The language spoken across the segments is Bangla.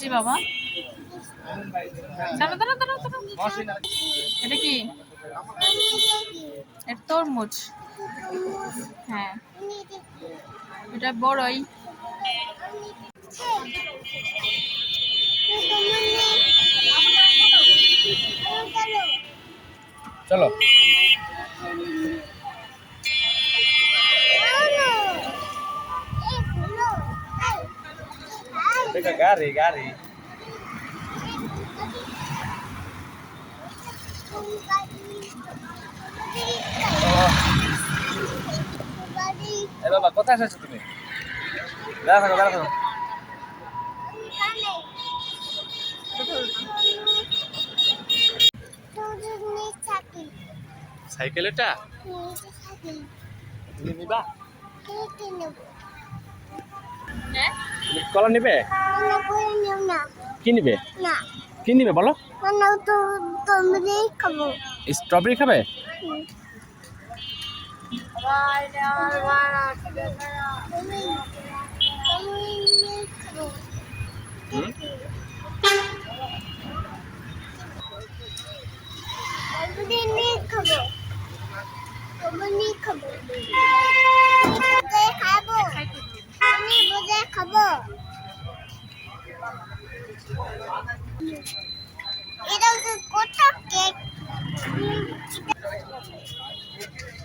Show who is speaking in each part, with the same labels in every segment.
Speaker 1: জি বাবা, দাঁড়া দাঁড়া দাঁড়া দাঁড়া। এটা কি? এটা তরমুজ। হ্যাঁ, এটা বড়ই।
Speaker 2: চলো গাড়ি গাড়ি বাবা কোথায় এসেছো তুমি? দাঁড়া থাকো দাঁড়া থাকো। সাইকেল এটা তুমি নিবা? কলা নিবে? কি নিবে? কি নিবে বলো? স্ট্রবেরি খাবে?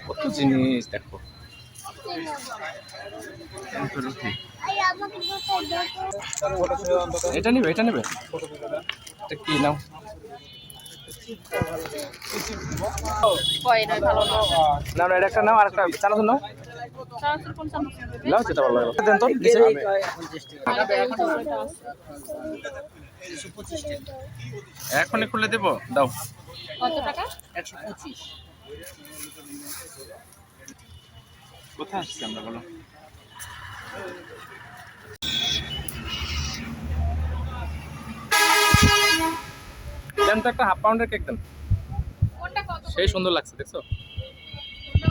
Speaker 2: কত জিনিস দেখো। এটা নিবে এটা নিবে এটা কি নাও? না না এটা একটা নাও আর একটা চানাচুর নাও। নাও যেটা ভালো লাগে দেন তো নিচে। এখনই খুলে দেব দাও।
Speaker 1: কত টাকা?
Speaker 2: 125। কোথায় আসছি আমরা বলো? দেন তো একটা হাফ পাউন্ডের কেক দেন।
Speaker 1: কোনটা কত?
Speaker 2: সেই সুন্দর লাগছে দেখছো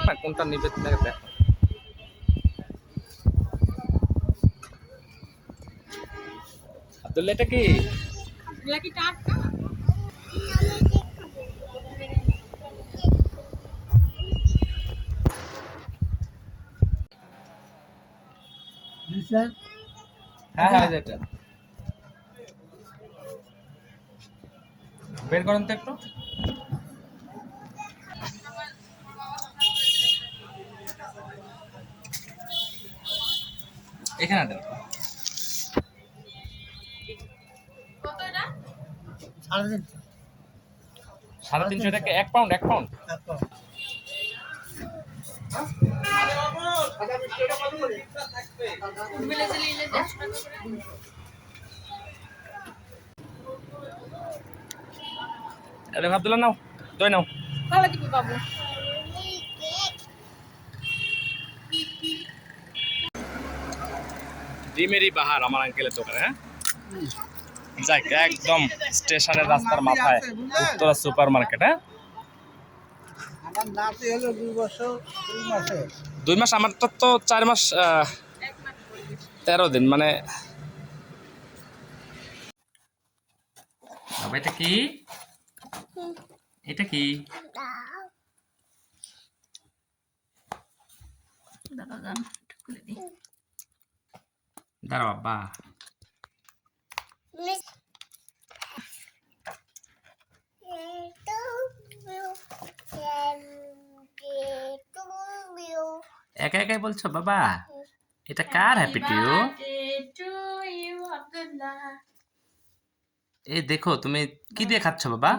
Speaker 2: না? কোনটা নিবে দেখো। আব্দুল্লাহ এটা কি?
Speaker 1: এগুলা কি টাটকা?
Speaker 2: হ্যাঁ হ্যাঁ এটা বের করেন তো একটু। এখানে দেন।
Speaker 1: কত এটা?
Speaker 2: 350 টাকা 1 পাউন্ড 1 পাউন্ড।
Speaker 1: ভিলেজে নিলে 150 টাকা করে।
Speaker 2: আরে আব্দুল্লাহ নাও দই নাও।
Speaker 1: ভালো দিবি বাবু।
Speaker 2: ডিমেরই বাহার আমার আঙ্কেলের দোকানে। হ্যাঁ যাক একদম স্টেশনের রাস্তার মাথায় উত্তরা সুপার মার্কেট। হ্যাঁ
Speaker 3: আমার নাতি হলো 2 বছর 2 মাসে।
Speaker 2: 2 মাস আমারটা তো 4 মাস 13 দিন মানে। বাবা এটা কি? এটা কি?
Speaker 1: দাদা জান খুলে দি।
Speaker 2: দাঁড়া বাবা। একা একাই বলছো বাবা? এটা কার হ্যাপি টু ইউ? এই দেখো তুমি কি দিয়ে খাচ্ছ বাবা?